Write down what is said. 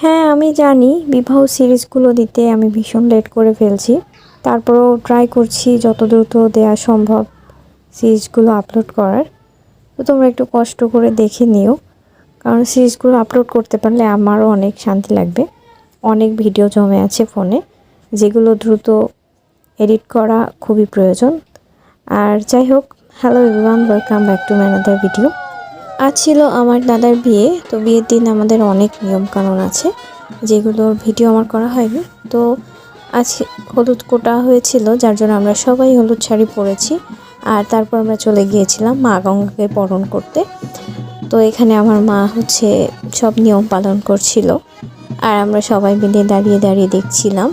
হ্যাঁ, আমি জানি বিবাহ সিরিজগুলো দিতে আমি ভীষণ লেট করে ফেলছি। তারপরেও ট্রাই করছি যত দ্রুত দেয়া সম্ভব সিরিজগুলো আপলোড করার। তো তোমরা একটু কষ্ট করে দেখে নিও, কারণ সিরিজগুলো আপলোড করতে পারলে আমারও অনেক শান্তি লাগবে। অনেক ভিডিও জমে আছে ফোনে, যেগুলো দ্রুত এডিট করা খুবই প্রয়োজন। আর যাই হোক, hello everyone, welcome back to my another video. আজ ছিল আমার দাদার বিয়ে। তো বিয়ের দিন আমাদের অনেক নিয়মকানুন আছে, যেগুলোর ভিডিও আমার করা হয়নি। তো আজ হলুদ কোটা হয়েছিল, যার জন্য আমরা সবাই হলুদ শাড়ি পরেছি। আর তারপর আমরা চলে গিয়েছিলাম মা গঙ্গাকে বরণ করতে। তো এখানে আমার মা সব নিয়ম পালন করছিল, আর আমরা সবাই মিলে দাঁড়িয়ে দাঁড়িয়ে দেখছিলাম।